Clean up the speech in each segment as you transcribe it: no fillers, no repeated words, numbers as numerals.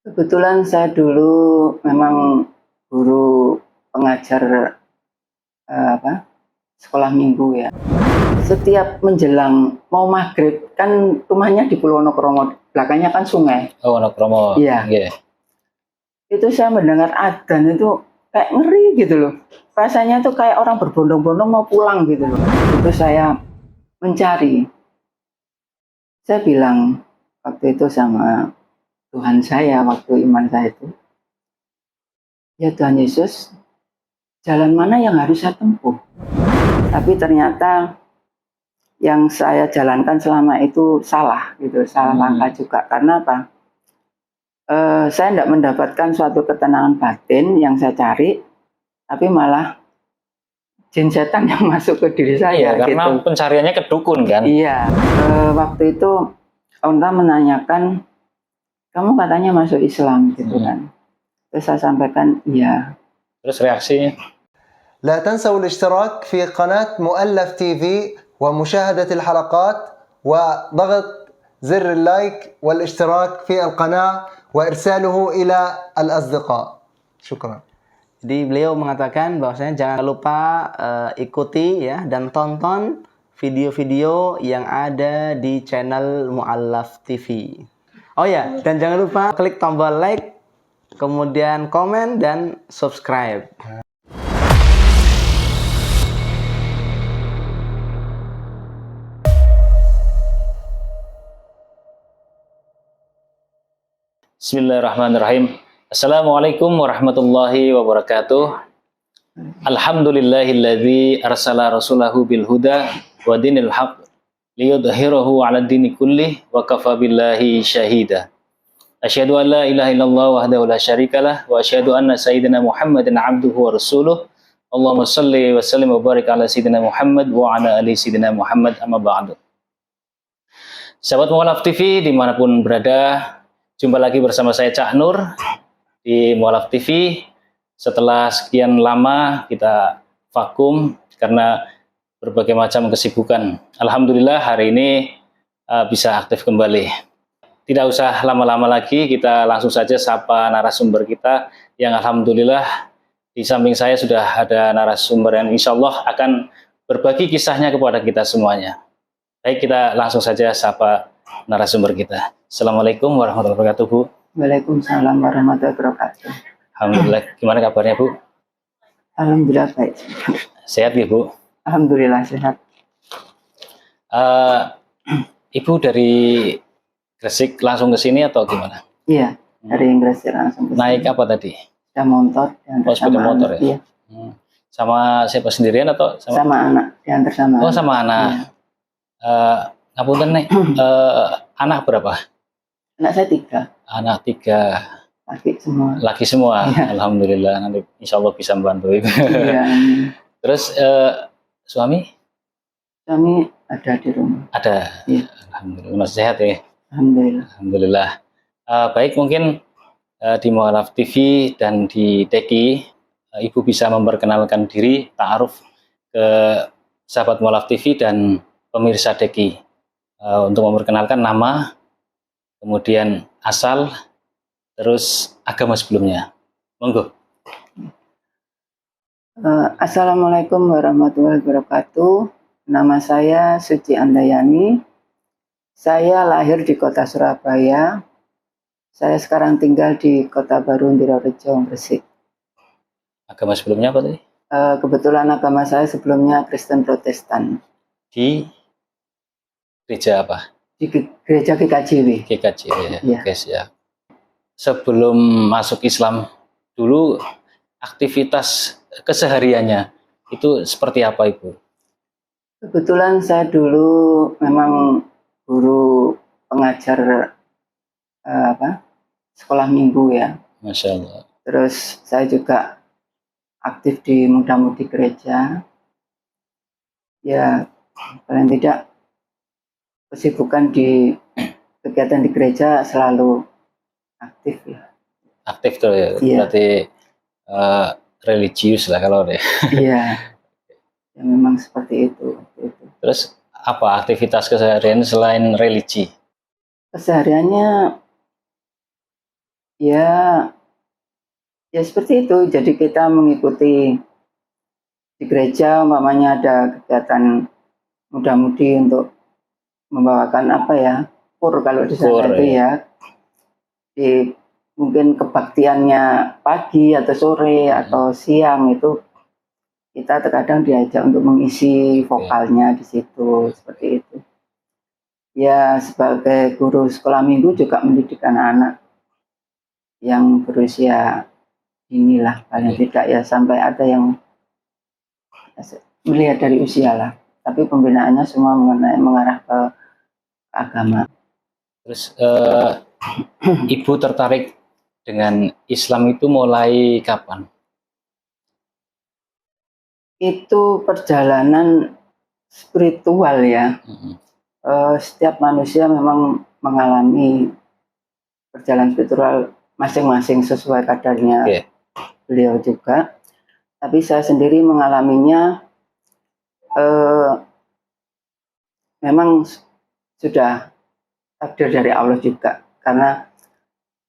Kebetulan saya dulu memang guru pengajar, sekolah minggu ya. Setiap menjelang mau maghrib, kan rumahnya di Pulau Wonokromo, belakangnya kan sungai. Oh, Wonokromo. Iya. Yeah. Itu saya mendengar adzan itu kayak ngeri gitu loh. Rasanya tuh kayak orang berbondong-bondong mau pulang gitu loh. Itu saya mencari. Saya bilang waktu itu sama Tuhan saya, waktu iman saya itu, ya Tuhan Yesus, jalan mana yang harus saya tempuh? Tapi ternyata yang saya jalankan selama itu salah gitu, salah langkah juga. Karena apa? Saya tidak mendapatkan suatu ketenangan batin yang saya cari, tapi malah jin setan yang masuk ke diri saya. Iya, karena gitu. Pencariannya ke dukun kan? Iya. Waktu itu Onta menanyakan, kamu katanya masuk Islam gitu kan? Terus saya sampaikan iya. Terus reaksinya? لا تنسوا الاشتراك في قناة مؤلف تي في ومشاهدة الحلقات وضغط زر اللايك والاشتراك في القناة وإرساله إلى الأصدقاء. شكرا. Jadi beliau mengatakan bahwasanya jangan lupa ikuti ya dan tonton video-video yang ada di channel Muallaf TV. Oh ya, dan jangan lupa klik tombol like, kemudian komen dan subscribe. Bismillahirrahmanirrahim. Assalamualaikum warahmatullahi wabarakatuh. Alhamdulillahilladzi arsala rasulahu bil huda wa dinil haq liyudhhirahu 'ala dini kullih wa kafa billahi syahida. Asyhadu an la ilaha illallah wahdahu la syarikalah wa asyhadu anna sayyidina Muhammadan 'abduhu wa rasuluh. Allahumma shalli wa sallim wa barik ala sayyidina Muhammad wa ala ali sayyidina Muhammad, amma ba'du. Sahabat Muallaf TV dimanapun berada, jumpa lagi bersama saya Cak Nur di Muallaf TV. Setelah sekian lama kita vakum karena berbagai macam kesibukan. Alhamdulillah hari ini bisa aktif kembali. Tidak usah lama-lama lagi, kita langsung saja sapa narasumber kita yang alhamdulillah di samping saya sudah ada narasumber yang insya Allah akan berbagi kisahnya kepada kita semuanya. Baik, kita langsung saja sapa narasumber kita. Assalamualaikum warahmatullahi wabarakatuh, Bu. Waalaikumsalam warahmatullahi wabarakatuh. Alhamdulillah. Gimana kabarnya, Bu? Alhamdulillah baik. Sehat ya, Bu? Alhamdulillah sehat. Ibu dari Gresik langsung ke sini atau gimana? Iya, dari Inggris langsung ke sini. Naik apa tadi? Sepeda motor, Oh, sepeda motor ya? Iya. Sama siapa, sendirian atau sama anak, diantar sama Oh, anak. sama anak. Ngapunten, Nek. Anak berapa? Anak saya 3. Anak 3. Laki semua. Laki semua. Iya. Alhamdulillah, nanti insya Allah bisa membantu Ibu. Iya. Terus suami? Suami ada di rumah. Ada. Iya. Alhamdulillah, masih sehat ya. Alhamdulillah. Alhamdulillah. Baik, mungkin di Muallaf TV dan di TEKI, Ibu bisa memperkenalkan diri, ta'aruf ke sahabat Muallaf TV dan pemirsa TEKI. Untuk memperkenalkan nama, kemudian asal, terus agama sebelumnya. Monggo. Assalamualaikum warahmatullahi wabarakatuh. Nama saya Suci Andayani. Saya lahir di kota Surabaya. Saya sekarang tinggal di Kota Baru Ndirorejo, Gresik. Agama sebelumnya apa tadi? Kebetulan agama saya sebelumnya Kristen Protestan. Di gereja apa? Di gereja GKJW. GKJ ya, Iya. guys ya. Sebelum masuk Islam dulu, aktivitas kesehariannya itu seperti apa, Ibu? Kebetulan saya dulu memang guru pengajar sekolah minggu ya. Masya Allah. Terus saya juga aktif di muda-mudi gereja. Ya, paling tidak kesibukan di kegiatan di gereja selalu aktif ya. Aktif tuh ya, Iya. berarti religius lah kalau deh. Iya, ya memang seperti itu. Terus apa aktivitas keseharian selain religi? Kesehariannya Ya, ya seperti itu. Jadi kita mengikuti di gereja, umpamanya ada kegiatan muda-mudi untuk membawakan apa ya, kur kalau di sana Kur, itu ya. ya, di mungkin kebaktiannya pagi atau sore atau siang itu kita terkadang diajak untuk mengisi vokalnya di situ seperti itu. Ya sebagai guru sekolah minggu juga mendidik anak-anak yang berusia inilah paling tidak ya sampai ada yang melihat dari usia lah. Tapi pembinaannya semua mengarah ke agama. Terus ibu tertarik dengan Islam itu mulai kapan? Itu perjalanan spiritual ya. Setiap manusia memang mengalami perjalanan spiritual masing-masing sesuai kadarnya. Oke. Beliau juga. Tapi saya sendiri mengalaminya memang sudah takdir dari Allah juga. Karena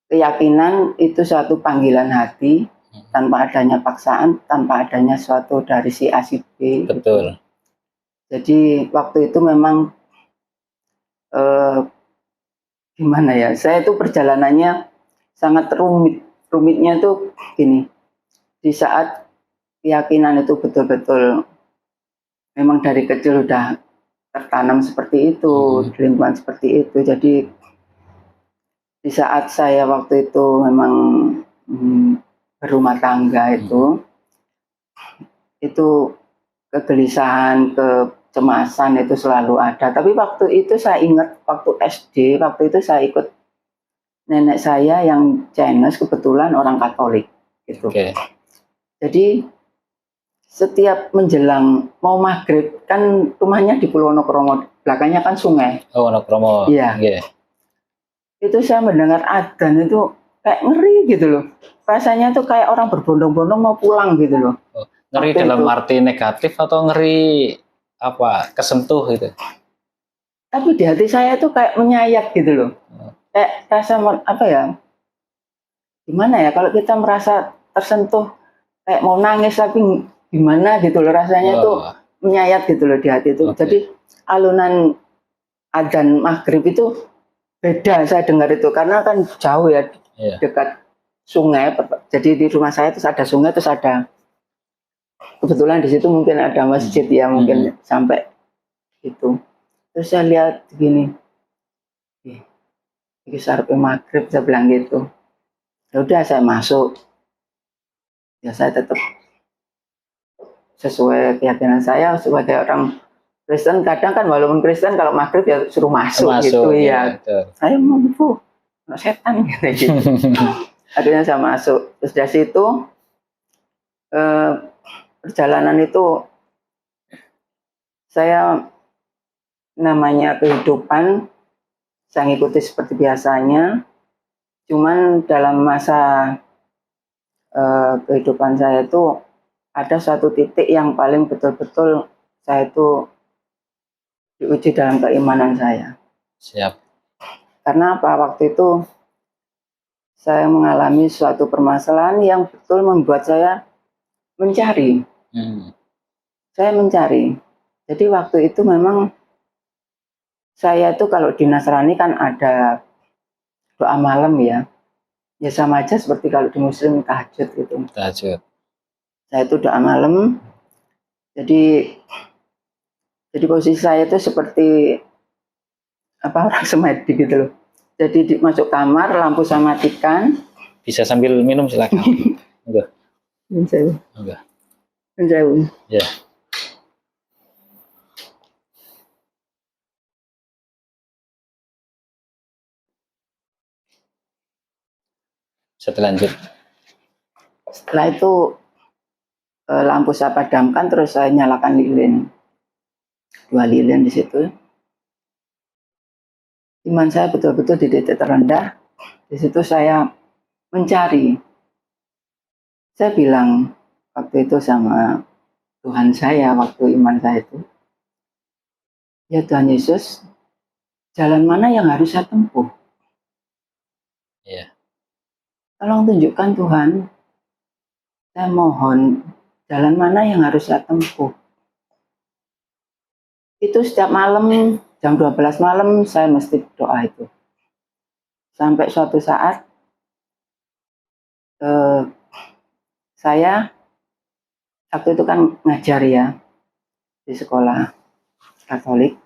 keyakinan itu suatu panggilan hati tanpa adanya paksaan, tanpa adanya suatu dari si A si B. Betul. Jadi waktu itu memang gimana ya? Saya itu perjalanannya sangat rumit. Rumitnya tuh gini. Di saat keyakinan itu betul-betul memang dari kecil udah tertanam seperti itu, di lingkungan seperti itu. Jadi di saat saya waktu itu memang berumah tangga itu kegelisahan, kecemasan itu selalu ada. Tapi waktu itu saya ingat waktu SD, waktu itu saya ikut nenek saya yang Chinese, kebetulan orang Katolik gitu. Oke. Jadi setiap menjelang mau maghrib kan rumahnya di Pulau Wonokromo, belakangnya kan sungai. Oh, Wonokromo. Iya. Okay. Itu saya mendengar adzan itu kayak ngeri gitu loh. Rasanya tuh kayak orang berbondong-bondong mau pulang gitu loh. Oh, ngeri waktu dalam itu arti negatif atau ngeri apa? Kesentuh gitu? Tapi di hati saya tuh kayak menyayat gitu loh. Kayak rasa apa ya? Gimana ya kalau kita merasa tersentuh kayak mau nangis tapi gimana gitu loh rasanya tuh menyayat gitu loh di hati itu. Okay. Jadi alunan adzan maghrib itu beda saya dengar itu karena kan jauh ya, dekat sungai. Jadi di rumah saya terus ada sungai, terus ada kebetulan di situ mungkin ada masjid ya mungkin sampai itu. Terus saya lihat gini, ini sarpe maghrib, saya bilang gitu. Ya udah saya masuk. Ya saya tetap sesuai keyakinan saya sebagai orang Kristen, kadang kan walaupun Kristen kalau maghrib ya suruh masuk gitu ya. Saya mau itu setan gitu. Akhirnya saya masuk. Terus dari situ perjalanan itu saya namanya kehidupan saya ngikuti seperti biasanya. Cuman dalam masa kehidupan saya itu ada satu titik yang paling betul-betul saya itu diuji dalam keimanan saya. Siap. Karena apa? Waktu itu saya mengalami suatu permasalahan yang betul membuat saya mencari. Saya mencari. Jadi waktu itu memang saya itu kalau di Nasrani kan ada doa malam ya. Ya sama aja seperti kalau di Muslim tahajud gitu. Tahajud. Saya itu doa malam. Jadi posisi saya itu seperti apa orang semedi gitu loh. Jadi masuk kamar, lampu saya matikan. Bisa sambil minum silakan. Enggak. Enggak. Enggak. Ya. Setelah lanjut. Setelah itu lampu saya padamkan, terus saya nyalakan lilin. 2 lilin di situ. Iman saya betul-betul di titik terendah. Di situ saya mencari. Saya bilang waktu itu sama Tuhan saya, waktu iman saya itu, ya Tuhan Yesus, jalan mana yang harus saya tempuh? Iya. tolong tunjukkan Tuhan, saya mohon jalan mana yang harus saya tempuh. Itu setiap malam, jam 12 malam saya mesti doa itu. Sampai suatu saat saya waktu itu kan ngajar ya di sekolah Katolik.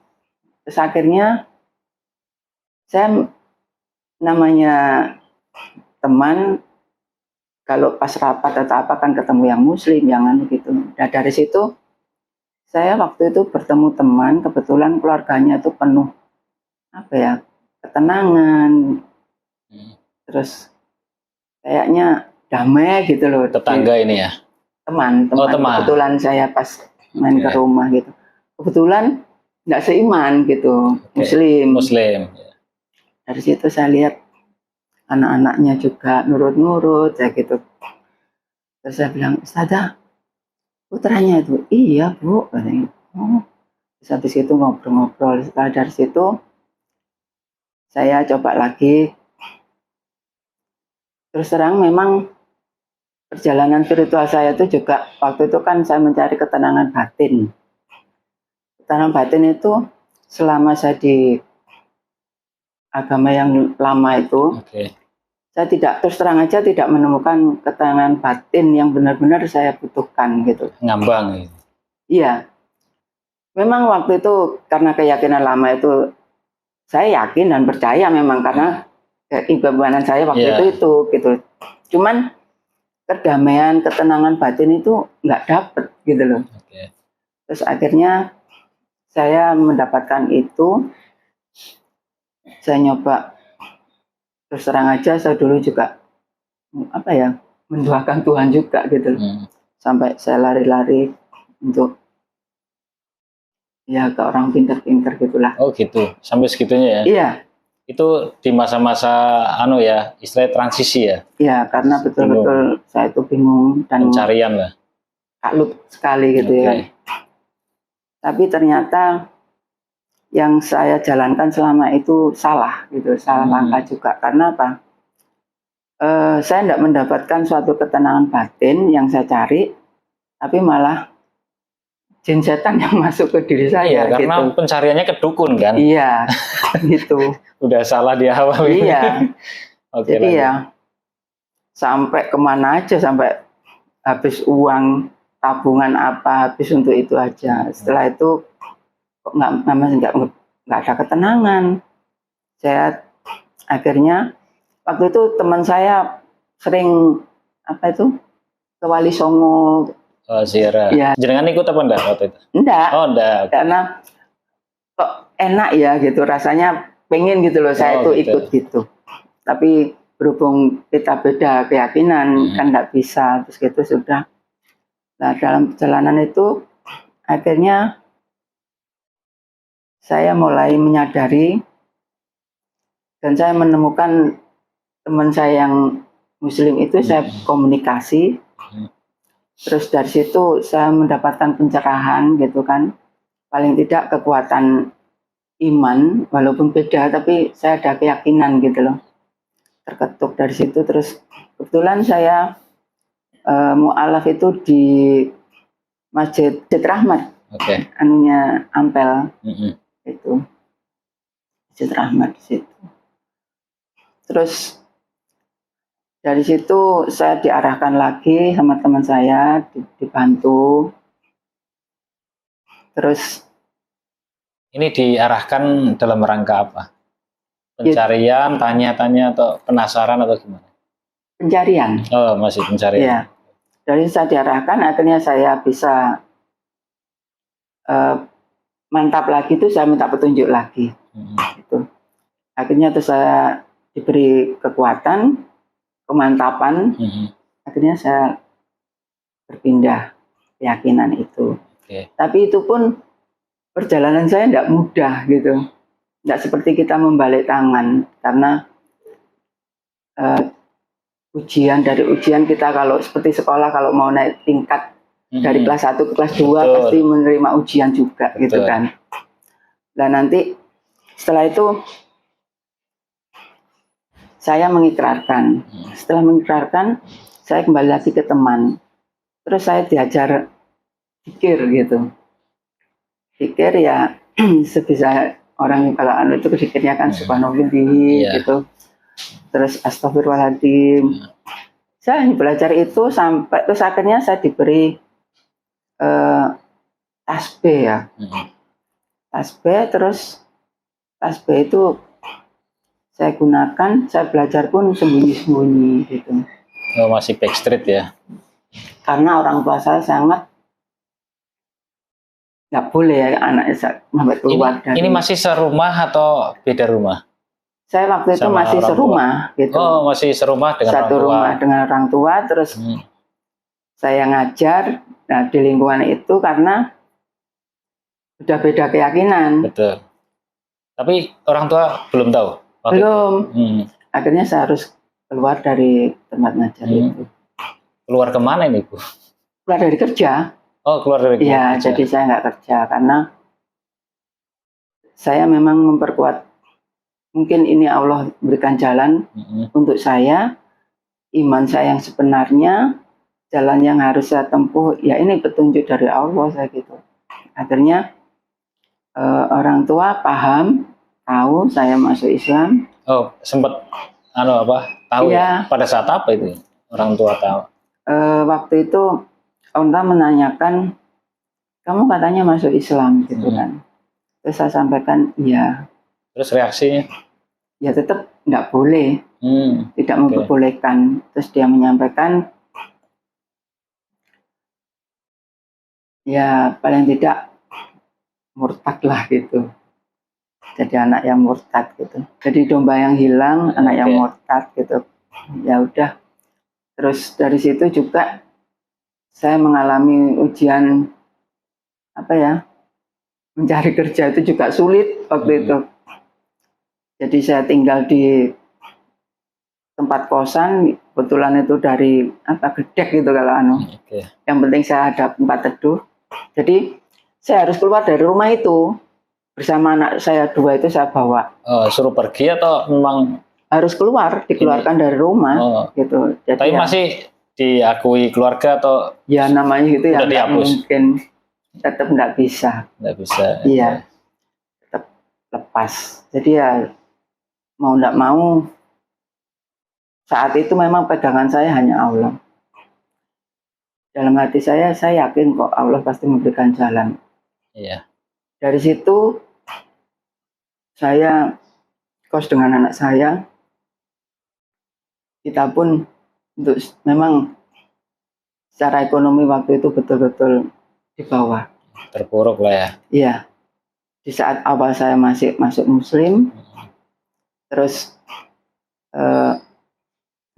Terus akhirnya saya namanya teman kalau pas rapat atau apa kan ketemu yang muslim, yang anu gitu. Nah dari situ saya waktu itu bertemu teman, kebetulan keluarganya itu penuh apa ya, ketenangan, terus kayaknya damai gitu loh. Tetangga ini ya? Teman. Teman. Kebetulan saya pas main ke rumah gitu. Kebetulan nggak seiman gitu, Muslim. Dari situ saya lihat anak-anaknya juga nurut-nurut ya gitu. Terus saya bilang, Ustazah, putranya itu, iya Bu, katanya. Oh. Terus habis itu ngobrol-ngobrol. Setelah dari situ saya coba lagi. Terus terang memang perjalanan spiritual saya itu juga waktu itu kan saya mencari ketenangan batin. Ketenangan batin itu selama saya di agama yang lama itu, saya tidak, terus terang aja tidak menemukan ketenangan batin yang benar-benar saya butuhkan gitu. Ngambang gitu. Iya. Memang waktu itu karena keyakinan lama itu saya yakin dan percaya memang karena keimanan saya waktu itu gitu. Cuman kedamaian, ketenangan batin itu nggak dapet gitu loh. Terus akhirnya saya mendapatkan itu, saya nyoba, terus terang aja saya dulu juga apa ya, mendoakan Tuhan juga gitu loh. Sampai saya lari-lari untuk ya ke orang pinter-pinter gitulah. Oh gitu, sampai segitunya ya? Iya. Itu di masa-masa anu ya, istilah transisi ya? Iya, karena betul-betul saya itu bingung dan pencarian lah. kalut sekali gitu ya. Tapi ternyata yang saya jalankan selama itu salah gitu, salah langkah juga. Karena apa? Saya tidak mendapatkan suatu ketenangan batin yang saya cari, tapi malah jin setan yang masuk ke diri saya. Iya, karena gitu. Pencariannya ke dukun kan? Iya, gitu. Udah salah di awal. Iya. Jadi ya sampai kemana aja, sampai habis uang tabungan apa, habis untuk itu aja. Setelah itu kok nggak ada ketenangan. Saya akhirnya waktu itu teman saya sering apa itu ke Wali Songo. Oh, ziarah. Ya. Jenengan ikut apa enggak waktu itu? Enggak. Oh, enggak. Karena kok enak ya gitu, rasanya pengen gitu loh saya itu ikut gitu. Tapi berhubung kita beda keyakinan kan enggak bisa, terus gitu sudah. Nah, dalam perjalanan itu akhirnya saya mulai menyadari dan saya menemukan teman saya yang muslim itu, saya komunikasi. Terus dari situ saya mendapatkan pencerahan gitu kan. Paling tidak kekuatan iman, walaupun beda tapi saya ada keyakinan gitu loh. Terketuk dari situ. Terus kebetulan saya mu'alaf itu di Masjid Rahmat. Anunya Ampel. Itu. Masjid Rahmat di situ. Terus dari situ saya diarahkan lagi sama teman saya, dibantu. Terus ini diarahkan dalam rangka apa? Pencarian, tanya-tanya atau penasaran atau gimana? Pencarian. Oh, masih pencarian. Iya. Dari saya diarahkan, akhirnya saya bisa mantap lagi itu, saya minta petunjuk lagi. Gitu. Akhirnya terus saya diberi kekuatan, kemantapan, akhirnya saya berpindah keyakinan itu. Tapi itu pun perjalanan saya tidak mudah gitu, tidak seperti kita membalik tangan karena dari ujian kita kalau seperti sekolah kalau mau naik tingkat dari kelas 1 ke kelas 2 pasti menerima ujian juga gitu kan. Dan nanti setelah itu saya mengikrarkan. Setelah mengikrarkan, saya kembali lagi ke teman. Terus saya diajar zikir gitu. Zikir ya sebisa orang kalau anu itu zikirnya kan subhanallah gitu. Terus astagfirullahaladzim. Saya belajar itu sampai terus akhirnya saya diberi tasbih ya. Tasbih, terus tasbih itu saya gunakan, saya belajar pun sembunyi-sembunyi gitu. Oh, masih backstreet ya? Karena orang tua saya sangat nggak boleh ya anaknya sampai keluar dari. Ini masih serumah atau beda rumah? Saya waktu itu Sama masih orang serumah gitu. Oh, masih serumah dengan Satu orang tua. rumah dengan orang tua, terus saya ngajar di lingkungan itu karena udah beda keyakinan. Betul. Tapi orang tua belum tahu? Belum. Akhirnya saya harus keluar dari tempat ngajar itu. Keluar kemana ini, Bu? Keluar dari kerja. Oh, keluar dari kerja. Iya, jadi saya nggak kerja karena saya memang memperkuat. Mungkin ini Allah berikan jalan untuk saya, iman saya yang sebenarnya, jalan yang harus saya tempuh, ya ini petunjuk dari Allah saya gitu. Akhirnya orang tua paham, tahu saya masuk Islam. Oh, sempat tahu ya? Pada saat apa itu orang tua tahu? Waktu itu orang tua menanyakan, kamu katanya masuk Islam gitu kan. Terus saya sampaikan iya. Terus reaksinya? Ya tetap nggak boleh, tidak memperbolehkan. Terus dia menyampaikan, ya paling tidak murtad lah gitu. Jadi anak yang murtad gitu. Jadi domba yang hilang, anak yang murtad gitu. Ya udah. Terus dari situ juga saya mengalami ujian mencari kerja itu juga sulit waktu itu. Jadi saya tinggal di tempat kosan, kebetulan itu dari gedek gitu kalau Yang penting saya ada tempat teduh. Jadi saya harus keluar dari rumah itu. Bersama anak saya 2 itu saya bawa. Suruh pergi atau memang harus keluar, dikeluarkan dari rumah gitu. Jadi tapi masih diakui keluarga atau ya namanya gitu ya nggak mungkin, tetap nggak bisa. Nggak bisa. Iya, tetap lepas. Jadi ya mau nggak mau saat itu memang pegangan saya hanya Allah. Dalam hati saya yakin kok Allah pasti memberikan jalan. Iya. Dari situ saya kos dengan anak saya. Kita pun untuk memang secara ekonomi waktu itu betul-betul di bawah. Terpuruk lah ya. Iya. Di saat awal saya masih masuk Muslim, terus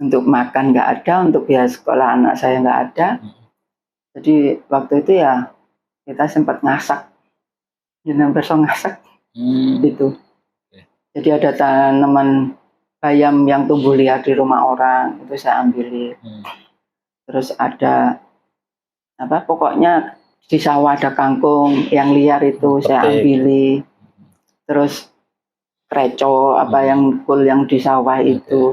untuk makan nggak ada, untuk biaya sekolah anak saya nggak ada. Jadi waktu itu ya kita sempat ngasak, jenang bersong ngasak, gitu. Jadi ada tanaman bayam yang tumbuh liar di rumah orang, itu saya ambilin. Terus ada pokoknya di sawah ada kangkung yang liar itu saya ambilin. Terus kreco yang kul yang di sawah itu.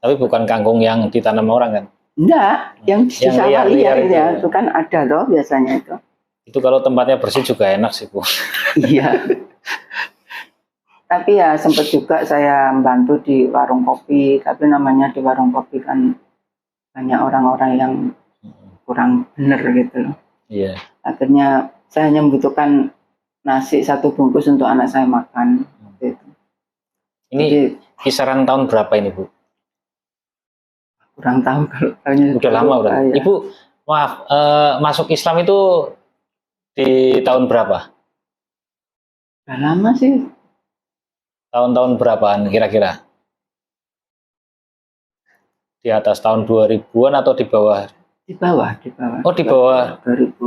Tapi bukan kangkung yang ditanam orang kan? Enggak, yang di sawah liar itu kan ada toh biasanya itu. Itu kalau tempatnya bersih juga enak sih, Bu. Iya. Tapi ya sempat juga saya membantu di warung kopi, tapi namanya di warung kopi kan banyak orang-orang yang kurang benar gitu loh. Iya. Akhirnya saya hanya membutuhkan nasi 1 bungkus untuk anak saya makan. Gitu. Ini jadi, kisaran tahun berapa ini, Bu? Kurang tahu kalau tahunnya. Udah lama berarti. Ibu, maaf, masuk Islam itu di tahun berapa? Udah lama sih. Tahun-tahun berapaan kira-kira? Di atas tahun 2000-an atau di bawah? Di bawah. Oh, di bawah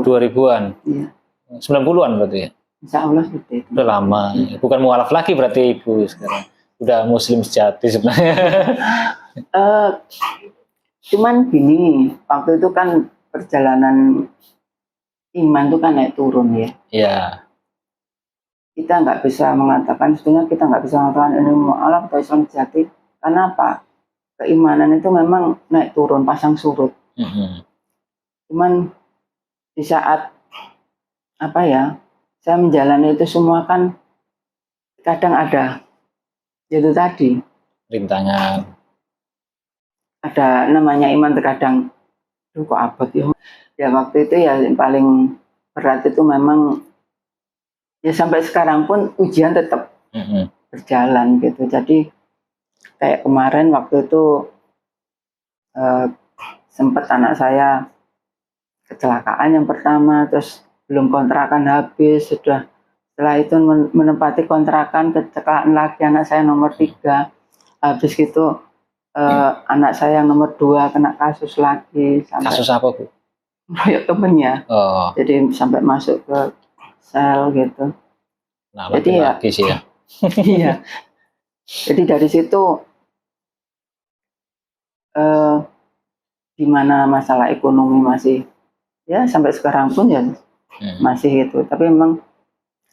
2000-an. Iya. 90-an berarti ya? Insya Allah seperti itu. Udah lama. Bukan mualaf lagi berarti Ibu sekarang. Udah Muslim sejati sebenarnya. Cuman gini, waktu itu kan perjalanan iman itu kan naik turun ya. Iya. Kita nggak bisa mengatakan, sebenarnya kita nggak bisa mengatakan ini mualaf atau Islam sejati. Karena apa? keimanan itu memang naik turun, pasang surut. Mhm. Cuman di saat apa ya, saya menjalani itu semua kan kadang ada, itu tadi, Rintangan. ada namanya iman terkadang, "Duh, kok abot ya." Ya waktu itu ya yang paling berat itu memang ya sampai sekarang pun ujian tetap Mhm. berjalan gitu. Jadi kayak kemarin waktu itu sempat anak saya kecelakaan yang pertama, terus belum kontrakan habis, sudah setelah itu menempati kontrakan, kecelakaan lagi anak saya nomor 3, habis gitu anak saya yang nomor 2 kena kasus lagi sampai Kasus apa, Bu? royok temennya, Oh, jadi sampai masuk ke sel gitu. nah Jadi ya lagi sih ya. iya, jadi dari situ eh, di mana masalah ekonomi masih ya sampai sekarang pun ya Hmm. masih itu. Tapi memang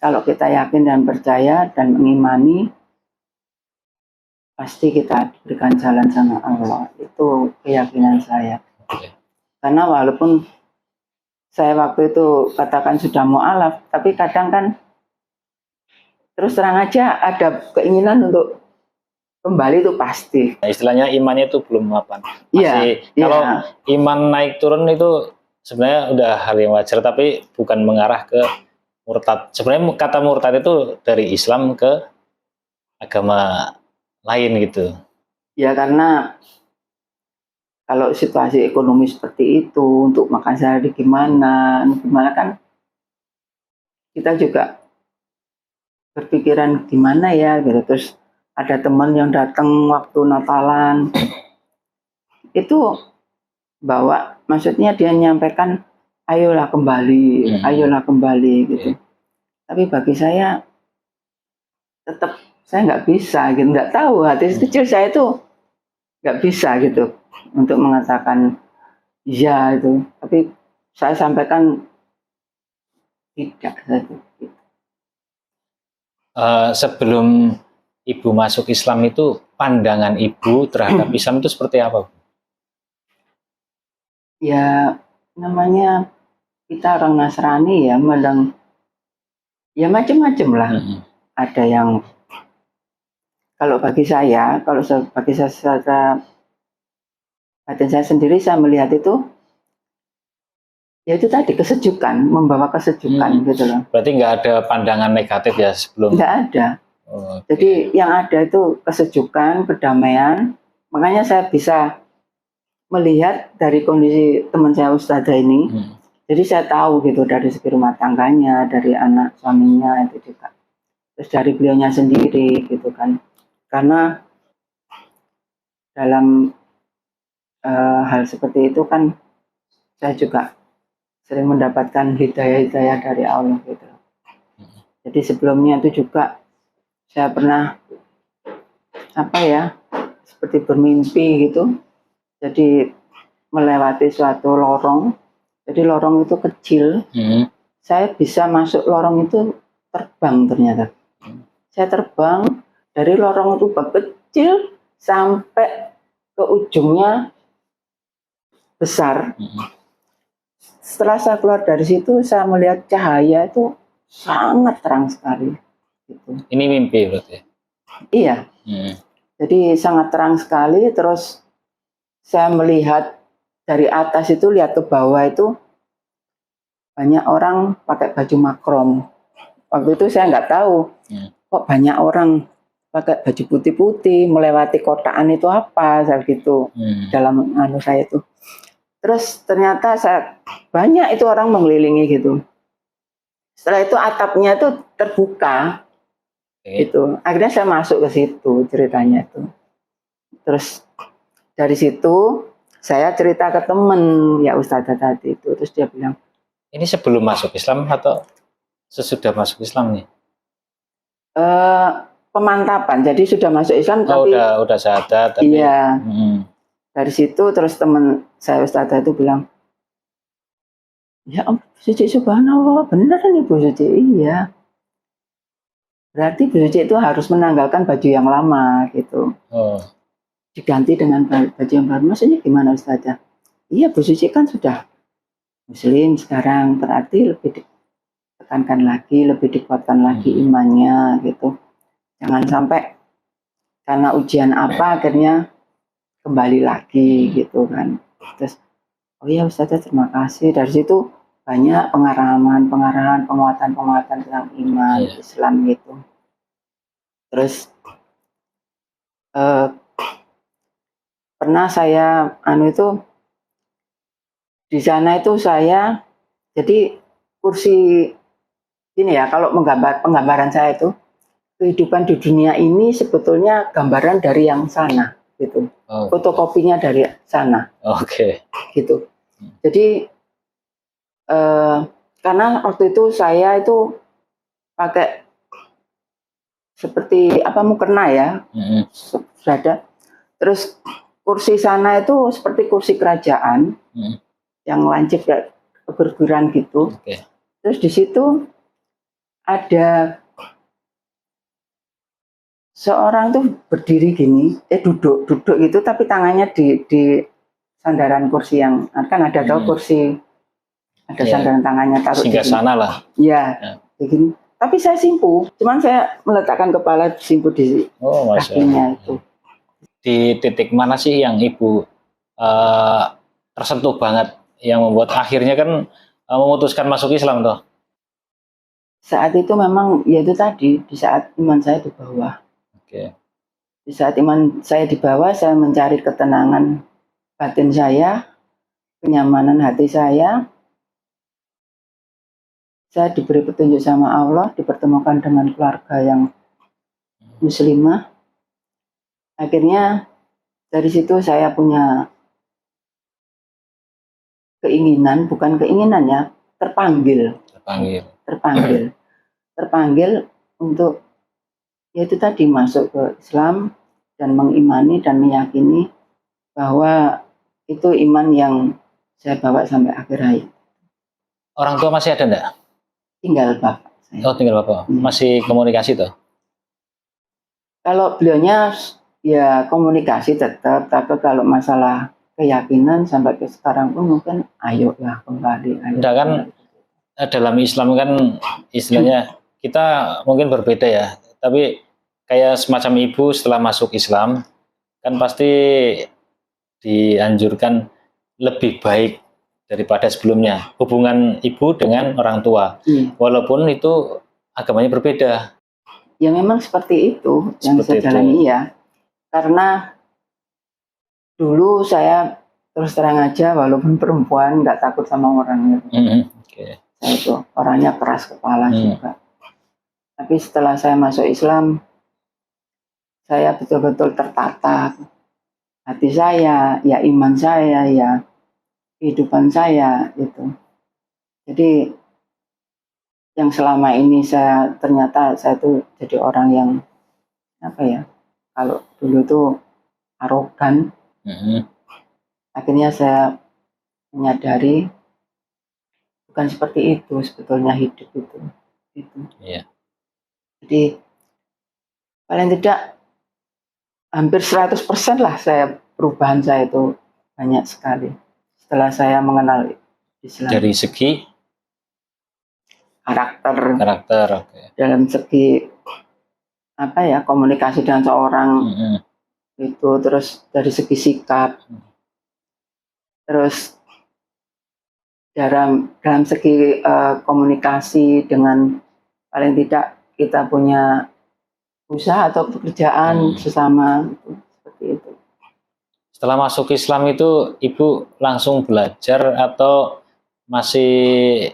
kalau kita yakin dan percaya dan mengimani, pasti kita diberikan jalan sama Allah. Itu keyakinan saya. Oke. Karena walaupun saya waktu itu katakan sudah mu'alaf, tapi kadang kan terus terang aja ada keinginan untuk kembali itu pasti. Nah, istilahnya imannya itu belum mapan. Iya, Masih kalau iya. iman naik turun itu sebenarnya udah hal yang wajar, tapi bukan mengarah ke murtad. Sebenarnya kata murtad itu dari Islam ke agama lain gitu. Ya karena kalau situasi ekonomi seperti itu, untuk makan sehari gimana kan kita juga berpikiran gimana ya gitu. Terus ada teman yang datang waktu Natalan, itu bawa, maksudnya dia menyampaikan, ayolah kembali, ayolah kembali gitu. Tapi bagi saya tetap saya nggak bisa gitu, nggak tahu, hati kecil saya itu nggak bisa gitu untuk mengatakan iya itu. Tapi saya sampaikan tidak satu. Sebelum Ibu masuk Islam itu pandangan Ibu terhadap Islam itu seperti apa? Ya namanya kita orang Nasrani ya, memandang ya macam-macam lah. Ada yang kalau bagi saya, bagi saya secara batin saya sendiri, saya melihat itu ya itu tadi kesejukan, membawa kesejukan gitu loh. Berarti nggak ada pandangan negatif ya sebelum? Nggak ada. Oh, okay. Jadi yang ada itu kesejukan, kedamaian. Makanya saya bisa melihat dari kondisi teman saya Ustazah ini. Jadi saya tahu gitu dari segi rumah tangganya, dari anak suaminya itu juga. Terus dari beliaunya sendiri gitu kan. Karena dalam hal seperti itu kan saya juga sering mendapatkan hidayah-hidayah dari Allah gitu. Jadi sebelumnya itu juga saya pernah seperti bermimpi gitu. Jadi melewati suatu lorong. Jadi lorong itu kecil. Saya bisa masuk lorong itu terbang ternyata. Saya terbang dari lorong itu kecil sampai ke ujungnya besar. Setelah saya keluar dari situ, saya melihat cahaya itu sangat terang sekali. Gitu. Ini mimpi berarti? Iya. Jadi sangat terang sekali. Terus saya melihat dari atas itu, lihat ke bawah itu banyak orang pakai baju makrom. Waktu itu saya nggak tahu kok banyak orang pakai baju putih-putih melewati kotaan itu apa, saya gitu dalam saya itu. Terus ternyata banyak itu orang mengelilingi gitu. Setelah itu atapnya itu terbuka, gitu. Akhirnya saya masuk ke situ ceritanya itu. Terus dari situ saya cerita ke temen ya Ustazah tadi itu, terus dia bilang, ini sebelum masuk Islam atau sesudah masuk Islam nih? Pemantapan, jadi sudah masuk Islam tapi udah syahadat tapi iya. Dari situ terus teman saya Ustazah itu bilang, ya Om Suci subhanallah, benar nih Bu Suci. Iya, berarti Bu Suci itu harus menanggalkan baju yang lama gitu. diganti dengan baju yang baru. Maksudnya gimana Ustazah? Iya, Bu Suci kan sudah Muslim sekarang, berarti lebih ditekankan lagi, lebih dikuatkan lagi imannya gitu. Jangan sampai karena ujian apa akhirnya kembali lagi gitu kan. Terus, oh iya Ustazah terima kasih. Dari situ banyak pengarahan, penguatan tentang iman, Islam gitu. Terus pernah saya di sana itu saya jadi kursi ini ya, kalau penggambaran saya itu kehidupan di dunia ini sebetulnya gambaran dari yang sana gitu. Fotokopinya dari sana. Oke. Gitu. Jadi karena waktu itu saya itu pakai seperti mukena ya, ada. Terus kursi sana itu seperti kursi kerajaan yang lancip kayak berguran gitu. Terus di situ ada seorang tuh berdiri gini, duduk gitu, tapi tangannya di sandaran kursi yang kan ada kursi. Ada sandaran tangannya taruh singgah sana lah. Iya, begini. Tapi saya simpu, cuman saya meletakkan kepala simpu di kakinya itu. Di titik mana sih yang Ibu tersentuh banget, yang membuat akhirnya kan memutuskan masuk Islam toh? Saat itu memang ya itu tadi, di saat iman saya di bawah. Di saat iman saya di bawah, saya mencari ketenangan batin saya, kenyamanan hati saya. Saya diberi petunjuk sama Allah, dipertemukan dengan keluarga yang muslimah. Akhirnya dari situ saya punya keinginan, bukan keinginan ya, terpanggil untuk yaitu tadi masuk ke Islam dan mengimani dan meyakini bahwa itu iman yang saya bawa sampai akhir hayat. Orang tua masih ada enggak? Tinggal bapak saya. Oh, tinggal bapak. Masih komunikasi toh? Kalau beliaunya ya komunikasi tetap, tapi kalau masalah keyakinan sampai ke sekarang pun mungkin ayolah kembali. Enggak kan dalam Islam kan istilahnya kita mungkin berbeda ya, tapi kayak semacam Ibu setelah masuk Islam kan pasti dianjurkan lebih baik daripada sebelumnya hubungan Ibu dengan orang tua, walaupun itu agamanya berbeda. Ya memang seperti itu yang saya jalani ya, karena dulu saya terus terang aja walaupun perempuan nggak takut sama orang saya itu orangnya keras kepala juga, tapi setelah saya masuk Islam saya betul-betul tertata hati saya, ya iman saya, ya kehidupan saya itu. Jadi yang selama ini ternyata saya tuh jadi orang yang kalau dulu tuh arogan. Akhirnya saya menyadari bukan seperti itu sebetulnya hidup itu. Jadi paling tidak hampir 100% lah perubahan saya itu banyak sekali setelah saya mengenal Islam. Dari segi karakter, dalam segi komunikasi dengan seorang itu, terus dari segi sikap, terus dalam segi komunikasi dengan paling tidak kita punya usaha atau pekerjaan sesama seperti itu. Setelah masuk Islam itu Ibu langsung belajar atau masih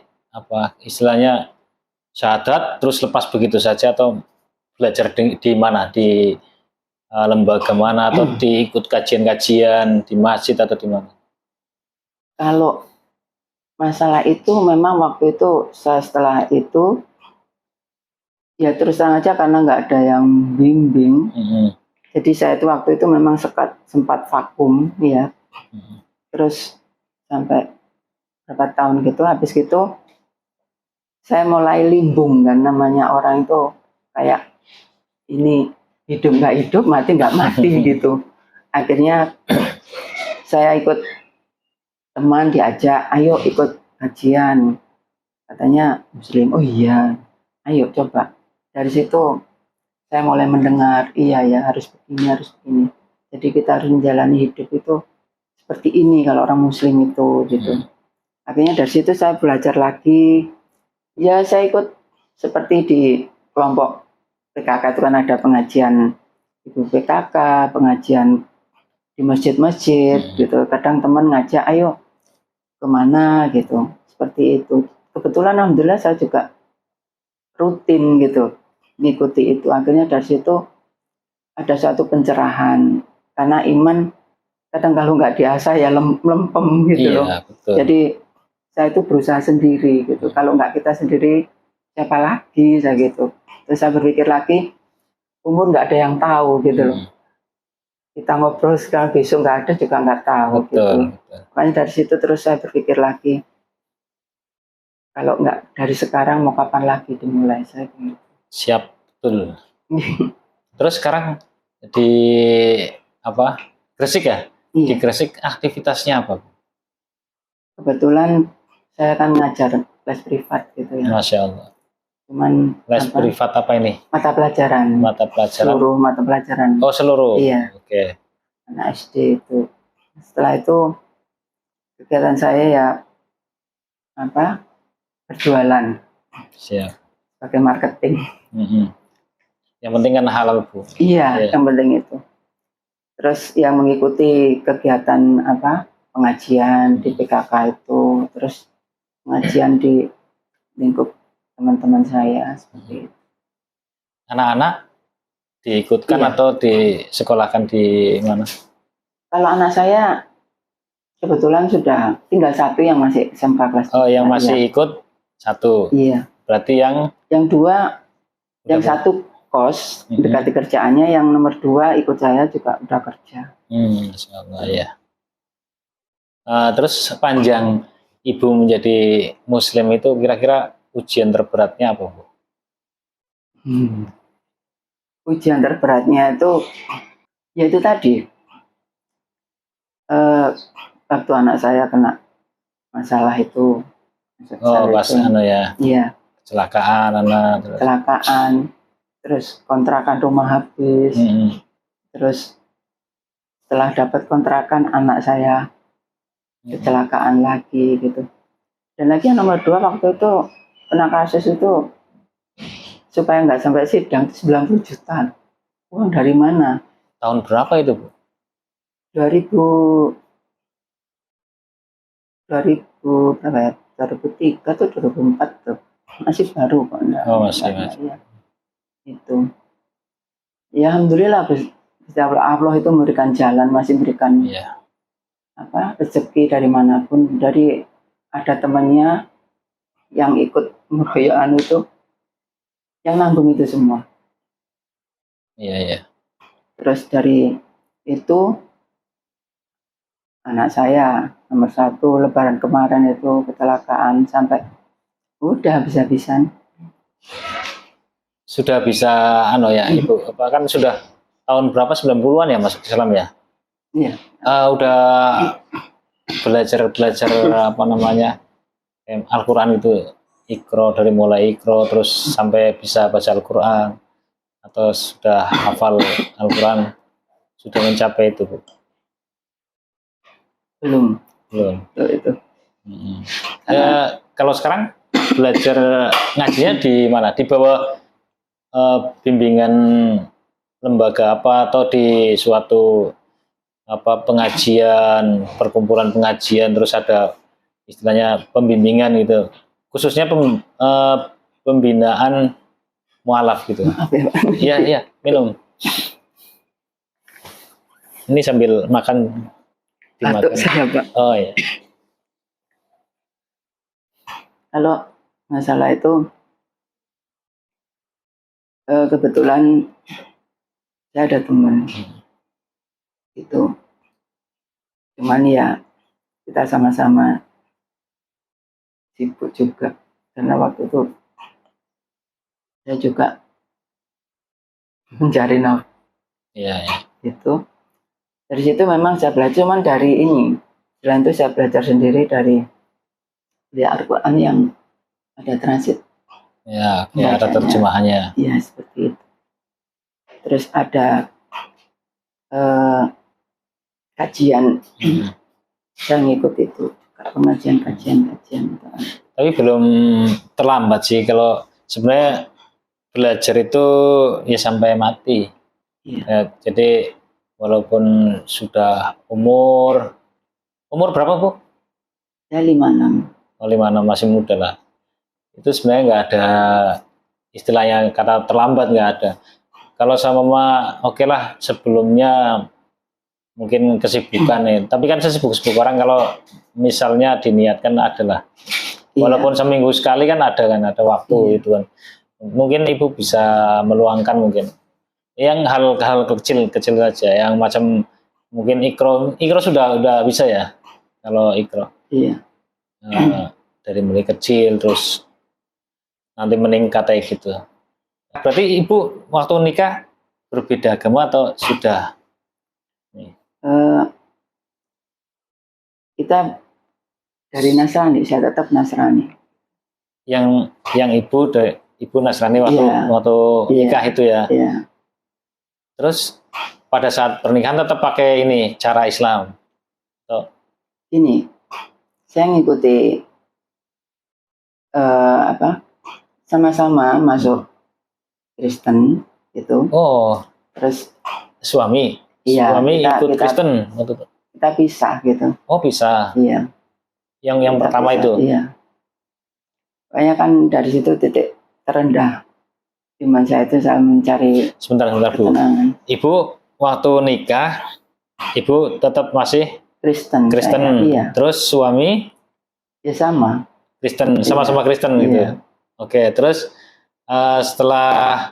istilahnya syahadat terus lepas begitu saja, atau belajar di mana, di lembaga mana, atau diikut kajian-kajian di masjid atau di mana? Kalau masalah itu memang waktu itu setelah itu ya terus terang aja karena nggak ada yang bimbing. Jadi saya itu waktu itu memang sempat vakum ya. Terus sampai berapa tahun gitu, habis gitu saya mulai limbung kan, namanya orang itu kayak ini hidup nggak hidup, mati nggak mati gitu. akhirnya saya ikut teman diajak, ayo ikut kajian. Katanya Muslim, oh iya, ayo coba. Dari situ saya mulai mendengar, iya ya harus begini, harus begini. Jadi kita harus menjalani hidup itu seperti ini kalau orang Muslim itu gitu. Akhirnya dari situ saya belajar lagi. Ya saya ikut seperti di kelompok PKK itu kan ada pengajian ibu PKK, pengajian di masjid-masjid gitu. Kadang teman ngajak, ayo kemana gitu. Seperti itu. Kebetulan alhamdulillah saya juga rutin gitu mengikuti itu. Akhirnya dari situ ada suatu pencerahan karena iman kadang kalau nggak diasah ya lempem gitu loh. Betul. Jadi saya itu berusaha sendiri gitu. Kalau nggak kita sendiri siapa lagi saya gitu. Terus saya berpikir lagi umur nggak ada yang tahu gitu loh. Kita ngobrol sekarang besok nggak ada juga nggak tahu gitu. Makanya dari situ terus saya berpikir lagi kalau nggak dari sekarang mau kapan lagi dimulai saya gitu. Siap, betul. Terus sekarang di apa? Gresik ya? Di Iya. Gresik aktivitasnya apa? Kebetulan saya kan ngajar les privat gitu ya. Masya Allah. Cuman Les privat apa ini? mata pelajaran. Mata pelajaran. Seluruh mata pelajaran. Oh seluruh. Iya. Oke. Anak SD itu. Setelah itu kegiatan saya ya berjualan. Siap. Pakai marketing. Yang penting kan halal Bu. Iya, yang penting itu. Terus yang mengikuti kegiatan pengajian di PKK itu, terus pengajian di lingkup teman-teman saya seperti itu. Anak-anak diikutkan atau disekolahkan di mana? Kalau anak saya kebetulan sudah tinggal satu yang masih SMK kelas 3. Oh, yang masih ikut satu. Iya. Berarti yang dua, yang satu kos dekati kerjaannya, yang nomor 2 ikut saya juga udah kerja. Masya Allah ya. Terus panjang ibu menjadi Muslim itu kira-kira ujian terberatnya apa Bu? Ujian terberatnya itu yaitu tadi waktu anak saya kena masalah itu. Pas ya. Iya. Kecelakaan anak. Kecelakaan, terus kontrakan rumah habis, terus setelah dapat kontrakan anak saya kecelakaan lagi gitu. Dan lagi yang nomor 2 waktu itu kena kasus itu supaya nggak sampai sidang 90 juta. Uang dari mana? Tahun berapa itu Bu? 2003 atau 2004 tuh. Masih baru kok. Masih. Ya. Itu. Ya alhamdulillah Allah itu memberikan jalan, masih memberikan rezeki dari manapun. Dari ada temannya yang ikut merayaan itu yang nanggung itu semua. Iya. Terus dari itu anak saya nomor 1 Lebaran kemarin itu kecelakaan sampai udah habis-habisan. Sudah bisa Ibu kan sudah tahun berapa 90-an ya masuk Islam ya? Iya. Udah belajar Al-Qur'an itu dari mulai Iqra terus sampai bisa baca Al-Qur'an atau sudah hafal Al-Qur'an sudah mencapai itu Bu? Belum. Itu. Kalau sekarang belajar ngajinya di mana? Di bawah bimbingan lembaga apa atau di suatu pengajian, perkumpulan pengajian terus ada istilahnya pembimbingan gitu. Khususnya pembinaan mualaf gitu. Iya, minum. Ini sambil makan dimakan. Saya, Pak. Oh iya. Kalau masalah itu kebetulan saya ada teman itu, cuman ya kita sama-sama sibuk juga karena waktu itu saya juga mencari nafkah. Iya. Itu Dari situ memang saya belajar, cuman dari ini. Selain itu saya belajar sendiri dari Al-Quran yang ada transit. Ya, ada terjemahannya. Iya, seperti itu. Terus ada kajian. Saya ngikut itu. Pengajian-kajian. Tapi belum terlambat sih kalau sebenarnya belajar itu ya sampai mati. Iya. Ya, jadi walaupun sudah umur berapa Bu? Saya 56. Oh, 56 masih muda lah. Itu sebenarnya nggak ada istilahnya kata terlambat, nggak ada. Kalau sama mama oke lah sebelumnya mungkin kesibukan nih. Tapi kan sesibuk-sibuk orang kalau misalnya diniatkan adalah walaupun seminggu sekali kan ada waktu itu kan. Mungkin ibu bisa meluangkan mungkin yang hal-hal kecil saja, yang macam mungkin ikro sudah bisa ya kalau ikro. Iya. Dari mulai kecil terus nanti meningkat kayak gitu. Berarti ibu waktu nikah berbeda agama atau sudah? Kita dari Nasrani, saya tetap Nasrani. Yang ibu Nasrani waktu nikah itu ya. Iya. Terus pada saat pernikahan tetap pakai ini cara Islam. Ini saya ngikuti sama-sama masuk Kristen itu. Oh. Terus suami iya, ikut Kristen. Kita pisah gitu. Oh, pisah. Iya. Yang pertama pisah, itu. Iya. Kayaknya kan dari situ titik terendah iman saya itu saya mencari. Sebentar Bu. Ibu waktu nikah ibu tetap masih Kristen. Iya. Terus suami ya sama. Kristen, sama-sama Kristen gitu. Iya. Oke, terus setelah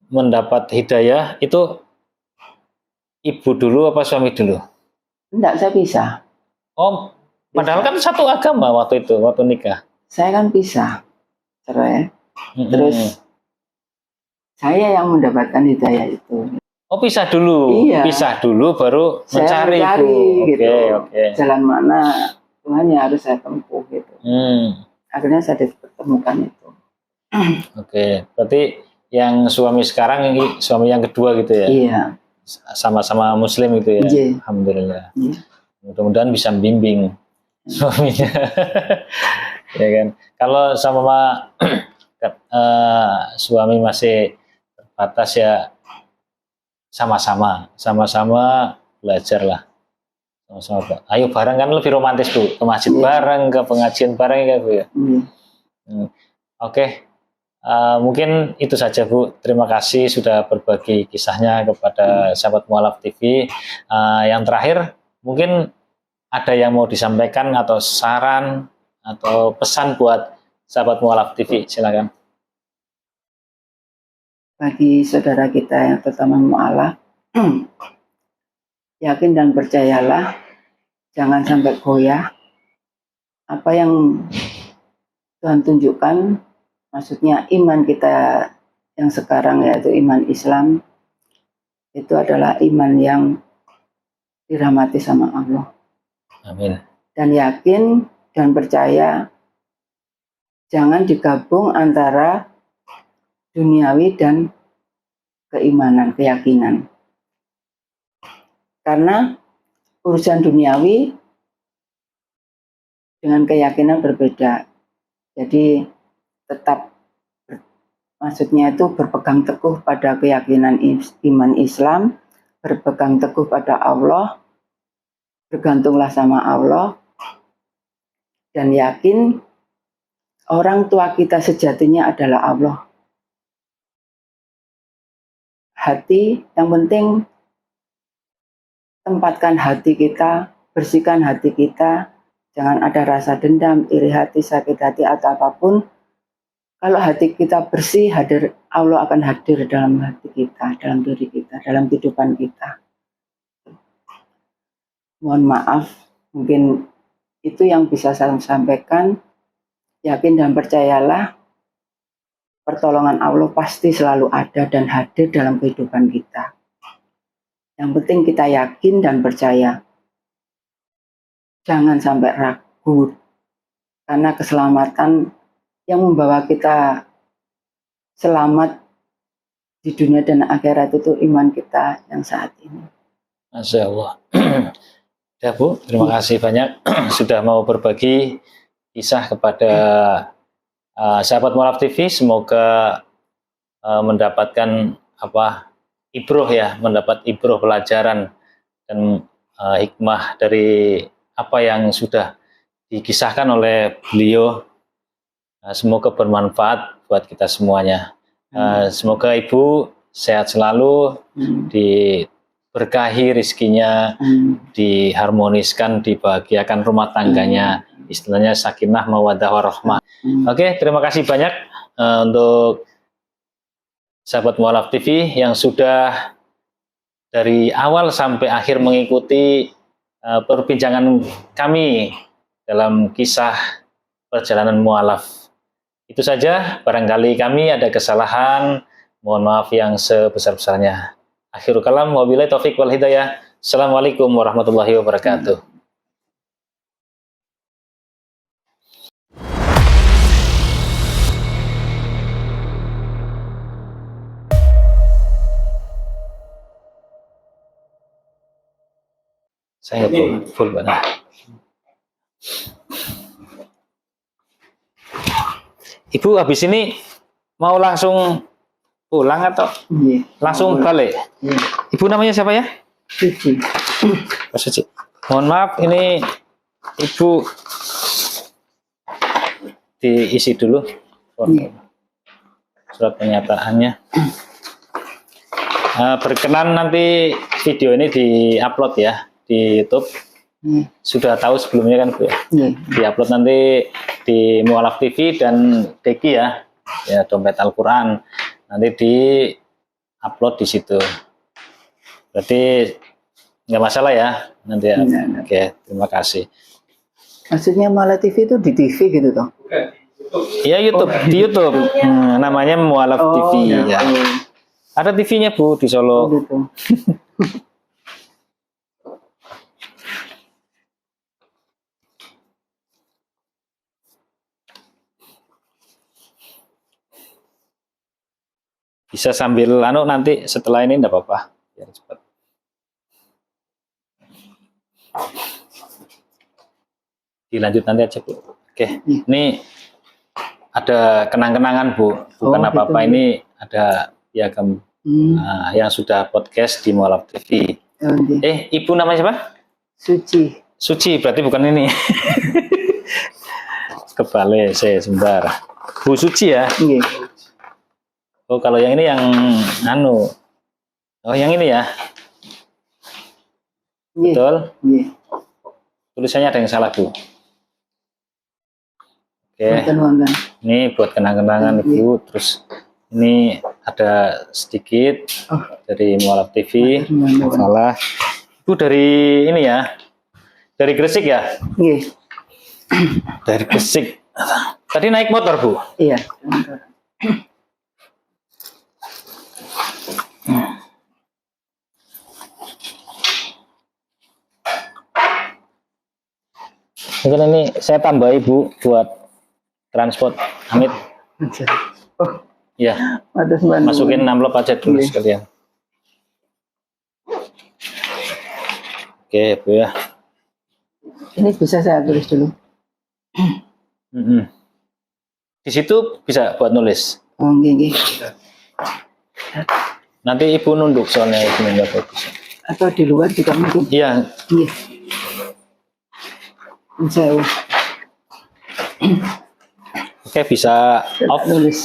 mendapat hidayah itu ibu dulu apa suami dulu? Enggak, saya pisah. Oh, padahal kan satu agama waktu itu, waktu nikah. Saya kan pisah, cerai. Terus saya yang mendapatkan hidayah itu. Oh, pisah dulu. Iya. Pisah dulu baru mencari gitu. Oke. Jalan mana Tuhan yang harus saya tempuh gitu. Akhirnya saya ditemukan itu. Oke, berarti yang suami sekarang suami yang kedua gitu ya? Iya. Sama-sama Muslim gitu ya? Iya. Alhamdulillah. Iya. Mudah-mudahan bisa membimbing suaminya. Ya kan? Kalau sama suami masih terbatas ya sama-sama belajar lah. Sama-sama. Ayo bareng kan lebih romantis Bu, ke masjid bareng, ke pengajian bareng ya Bu ya. Oke. Mungkin itu saja Bu. Terima kasih sudah berbagi kisahnya kepada sahabat Mu'alaf TV. Yang terakhir mungkin ada yang mau disampaikan atau saran atau pesan buat sahabat Mu'alaf TV, silakan. Bagi saudara kita yang terutama mu'alaf, yakin dan percayalah, jangan sampai goyah. Apa yang Tuhan tunjukkan, maksudnya iman kita yang sekarang yaitu iman Islam, itu adalah iman yang dirahmati sama Allah. Amin. Dan yakin dan percaya, jangan digabung antara duniawi dan keimanan, keyakinan. Karena urusan duniawi dengan keyakinan berbeda. Jadi tetap maksudnya itu berpegang teguh pada keyakinan iman Islam, berpegang teguh pada Allah, bergantunglah sama Allah, dan yakin orang tua kita sejatinya adalah Allah. Hati, yang penting tempatkan hati kita, bersihkan hati kita, jangan ada rasa dendam, iri hati, sakit hati atau apapun. Kalau hati kita bersih, Allah akan hadir dalam hati kita, dalam diri kita, dalam kehidupan kita. Mohon maaf, mungkin itu yang bisa saya sampaikan. Yakin dan percayalah, pertolongan Allah pasti selalu ada dan hadir dalam kehidupan kita. Yang penting kita yakin dan percaya. Jangan sampai ragu. Karena keselamatan yang membawa kita selamat di dunia dan akhirat itu iman kita yang saat ini. Masya Allah. Ya Bu, terima kasih banyak sudah mau berbagi kisah kepada sahabat Mualaf TV. Semoga mendapatkan ibroh ya, mendapat ibroh pelajaran dan hikmah dari apa yang sudah dikisahkan oleh beliau. Semoga bermanfaat buat kita semuanya. Semoga Ibu sehat selalu, diberkahi rizkinya, diharmoniskan, dibahagiakan rumah tangganya, istilahnya sakinah mawaddah warahmah. Oke, terima kasih banyak untuk sahabat Mualaf TV yang sudah dari awal sampai akhir mengikuti perbincangan kami dalam kisah perjalanan mualaf. Itu saja, barangkali kami ada kesalahan, mohon maaf yang sebesar-besarnya. Akhirul kalam, wabillahi taufiq wal hidayah. Assalamualaikum warahmatullahi wabarakatuh. Saya full banget. Ibu habis ini mau langsung pulang atau langsung balik? Ibu namanya siapa ya? Suci. Pak Suci. Mohon maaf, ini Ibu diisi dulu surat pernyataannya. Berkenan nanti video ini diupload ya di YouTube. Sudah tahu sebelumnya kan Bu ya? Diupload nanti di Mualaf TV dan Deki ya, dompet Al-Quran nanti di-upload di situ. Berarti nggak masalah ya nanti ya. Oke, terima kasih. Maksudnya Mualaf TV itu di TV gitu toh? Iya YouTube, di YouTube. Namanya Mualaf TV ya. Ada TV-nya Bu di Solo. Gitu. Bisa sambil nanti setelah ini enggak apa-apa. Biar cepat. Dilanjut nanti aja Bu. Oke. Ini ada kenang-kenangan Bu. Bukan apa-apa, ini ada piagam yang sudah podcast di Mualaf TV. Ibu namanya siapa? Suci. Suci, berarti bukan ini. Kebalik, saya sebentar. Bu Suci ya? Oh, kalau yang ini yang oh yang ini ya? Betul? Tulisannya ada yang salah Bu. Oke. Ini buat kenang-kenangan Ibu. Terus ini ada sedikit dari Mualaf TV. Salah. Ibu dari ini ya? Dari Gresik ya? Dari Gresik. Tadi naik motor Bu? Iya. Mungkin ini saya tambah Ibu buat transport Hamid. Iya. Masukin amplop aja dulu sekalian. Oke Bu ya. Ini bisa saya tulis dulu. Di situ bisa buat nulis. Oh, gini. Nanti Ibu nunduk soalnya Ibu nggak bagus. Atau di luar juga mungkin. Iya. Jauh. Oke, bisa off. Nulis.